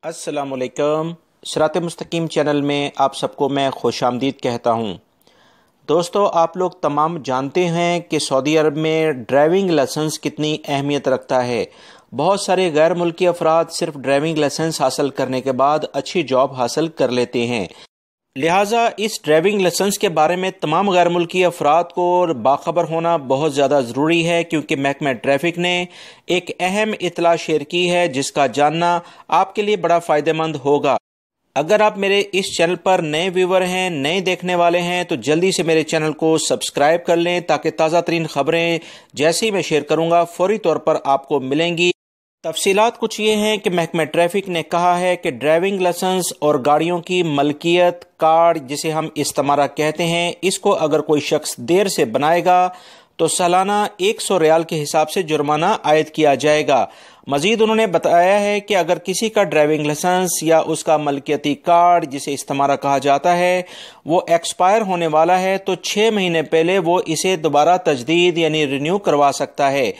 अस्सलाम वालेकुम। सिरात मुस्तकीम चैनल में आप सबको मैं खुश आमदीद कहता हूँ। दोस्तों, आप लोग तमाम जानते हैं कि सऊदी अरब में ड्राइविंग लाइसेंस कितनी अहमियत रखता है। बहुत सारे गैर मुल्की अफराद सिर्फ ड्राइविंग लाइसेंस हासिल करने के बाद अच्छी जॉब हासिल कर लेते हैं। लिहाजा इस ड्राइविंग लाइसेंस के बारे में तमाम गैर मुल्की अफराद को बाखबर होना बहुत ज़्यादा ज़रूरी है, क्योंकि महकमा ट्रैफिक ने एक अहम इत्तला शेयर की है जिसका जानना आपके लिए बड़ा फ़ायदेमंद होगा। अगर आप मेरे इस चैनल पर नए व्यूवर हैं, नए देखने वाले हैं, तो जल्दी से मेरे चैनल को सब्सक्राइब कर लें ताकि ताज़ा तरीन खबरें जैसे ही मैं शेयर करूँगा फौरी तौर पर आपको मिलेंगी। तफसीलात कुछ ये हैं कि महकमा ट्रैफिक ने कहा है कि ड्राइविंग लाइसेंस और गाड़ियों की मलकियत कार्ड, जिसे हम इस्तेमारा कहते हैं, इसको अगर कोई शख्स देर से बनाएगा तो सालाना 100 रियाल के हिसाब से जुर्माना आयद किया जाएगा। मजीद उन्होंने बताया है कि अगर किसी का ड्राइविंग लाइसेंस या उसका मलकियती कार्ड, जिसे इस्तेमारा कहा जाता है, वो एक्सपायर होने वाला है तो 6 महीने पहले वो इसे दोबारा तजदीद यानी रिन्यू करवा सकता है।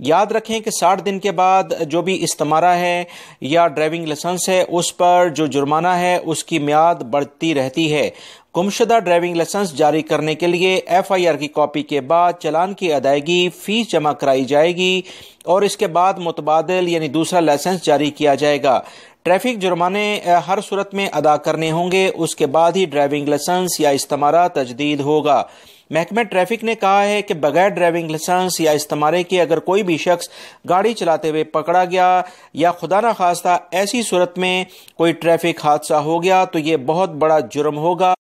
याद रखें कि 60 दिन के बाद जो भी इस्तेमारा है या ड्राइविंग लाइसेंस है, उस पर जो जुर्माना है उसकी मियाद बढ़ती रहती है। गुमशुदा ड्राइविंग लाइसेंस जारी करने के लिए FIR की कॉपी के बाद चालान की अदायगी फीस जमा कराई जाएगी और इसके बाद मुतबादिल यानी दूसरा लाइसेंस जारी किया जाएगा। ट्रैफिक जुर्माने हर सूरत में अदा करने होंगे, उसके बाद ही ड्राइविंग लाइसेंस या इस्तेमारा तजदीद होगा। महकमा ट्रैफिक ने कहा है कि बगैर ड्राइविंग लाइसेंस या इस्तेमारे के अगर कोई भी शख्स गाड़ी चलाते हुए पकड़ा गया या खुदा न खास्ता ऐसी सूरत में कोई ट्रैफिक हादसा हो गया तो ये बहुत बड़ा जुर्म होगा।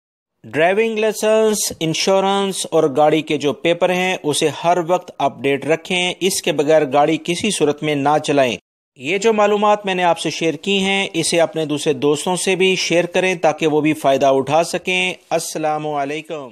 ड्राइविंग लाइसेंस, इंश्योरेंस और गाड़ी के जो पेपर हैं उसे हर वक्त अपडेट रखें। इसके बगैर गाड़ी किसी सूरत में ना चलाएं। ये जो मालूमात मैंने आपसे शेयर की हैं, इसे अपने दूसरे दोस्तों से भी शेयर करें ताकि वो भी फ़ायदा उठा सकें। अस्सलामु अलैकुम।